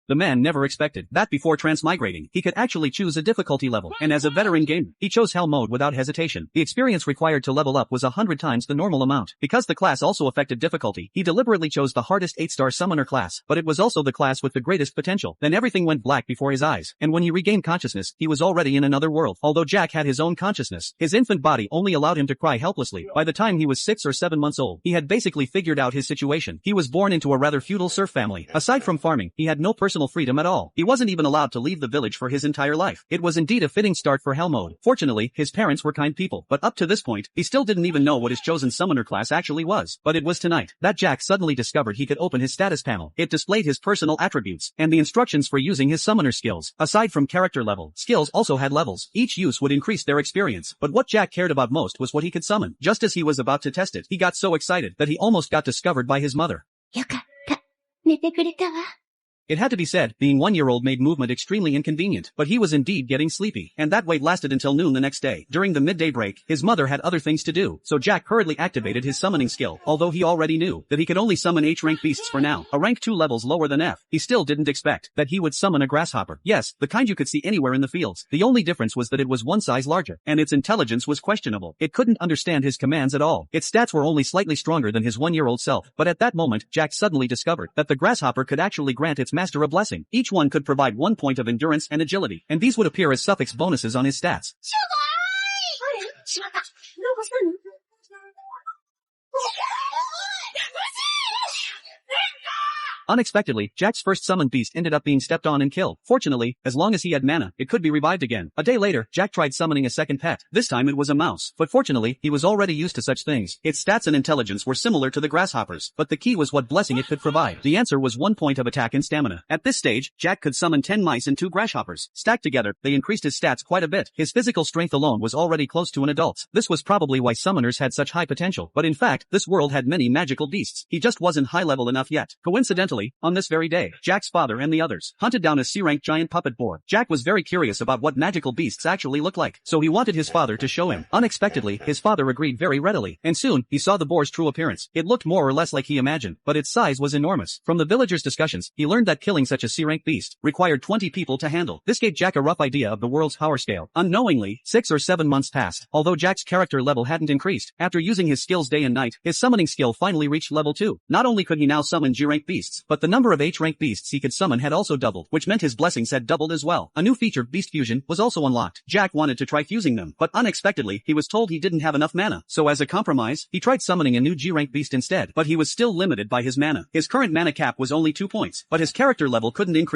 The man never expected that before transmigrating, he could actually choose a difficulty level, and as a veteran gamer, he chose Hell mode without hesitation. The experience required to level up was 100 times the normal amount. Because the class also affected difficulty, he deliberately chose the hardest 8-star summoner class, but it was also the class with the greatest potential. Then everything went black before his eyes, and when he regained consciousness, he was already in another world. Although Jack had his own consciousness, his infant body only allowed him to cry helplessly. By the time he was 6 or 7 months old, he had basically figured out his situation. He was born into a rather feudal serf family. Aside from farming, he had no personal freedom at all. He wasn't even allowed to leave the village for his entire life. It was indeed a fitting start for Hell mode. Fortunately, his parents were kind people, but up to this point, he still didn't even know what his chosen summoner class actually was. But it was tonight that Jack suddenly discovered he could open his status panel. It displayed his personal attributes and the instructions for using his summoner skills. Aside from character level, skills also had levels. Each use would increase their experience, but what Jack cared about most was what he could summon. Just as he was about to test it, he got so excited that he almost got discovered by his mother. よかった。寝てくれたわ。 It had to be said, being 1-year-old made movement extremely inconvenient, but he was indeed getting sleepy, and that wait lasted until noon the next day. During the midday break, his mother had other things to do, so Jack hurriedly activated his summoning skill, although he already knew that he could only summon H-rank beasts for now, a rank 2 levels lower than F. He still didn't expect that he would summon a grasshopper. Yes, the kind you could see anywhere in the fields. The only difference was that it was one size larger, and its intelligence was questionable. It couldn't understand his commands at all. Its stats were only slightly stronger than his 1-year-old self, but at that moment, Jack suddenly discovered that the grasshopper could actually grant its master a blessing. Each one could provide 1 point of endurance and agility, and these would appear as suffix bonuses on his stats. あれしまった。どうかしたの？ Unexpectedly, Jack's first summoned beast ended up being stepped on and killed. Fortunately, as long as he had mana, it could be revived again. A day later, Jack tried summoning a second pet. This time it was a mouse. But fortunately, he was already used to such things. Its stats and intelligence were similar to the grasshopper's, but the key was what blessing it could provide. The answer was 1 point of attack and stamina. At this stage, Jack could summon 10 mice and 2 grasshoppers. Stacked together, they increased his stats quite a bit. His physical strength alone was already close to an adult's. This was probably why summoners had such high potential. But in fact, this world had many magical beasts. He just wasn't high level enough yet. Coincidentally, on this very day, Jack's father and the others hunted down a C-rank giant puppet boar. Jack was very curious about what magical beasts actually look like, so he wanted his father to show him. Unexpectedly, his father agreed very readily, and soon, he saw the boar's true appearance. It looked more or less like he imagined, but its size was enormous. From the villagers' discussions, he learned that killing such a C-rank beast required 20 people to handle. This gave Jack a rough idea of the world's power scale. Unknowingly, 6 or 7 months passed. Although Jack's character level hadn't increased, after using his skills day and night, his summoning skill finally reached level 2. Not only could he now summon G-rank beasts, but the number of H-rank beasts he could summon had also doubled, which meant his blessings had doubled as well. A new feature, Beast Fusion, was also unlocked. Jack wanted to try fusing them, but unexpectedly, he was told he didn't have enough mana. So as a compromise, he tried summoning a new G-rank beast instead, but he was still limited by his mana. His current mana cap was only 2 points, but his character level couldn't increase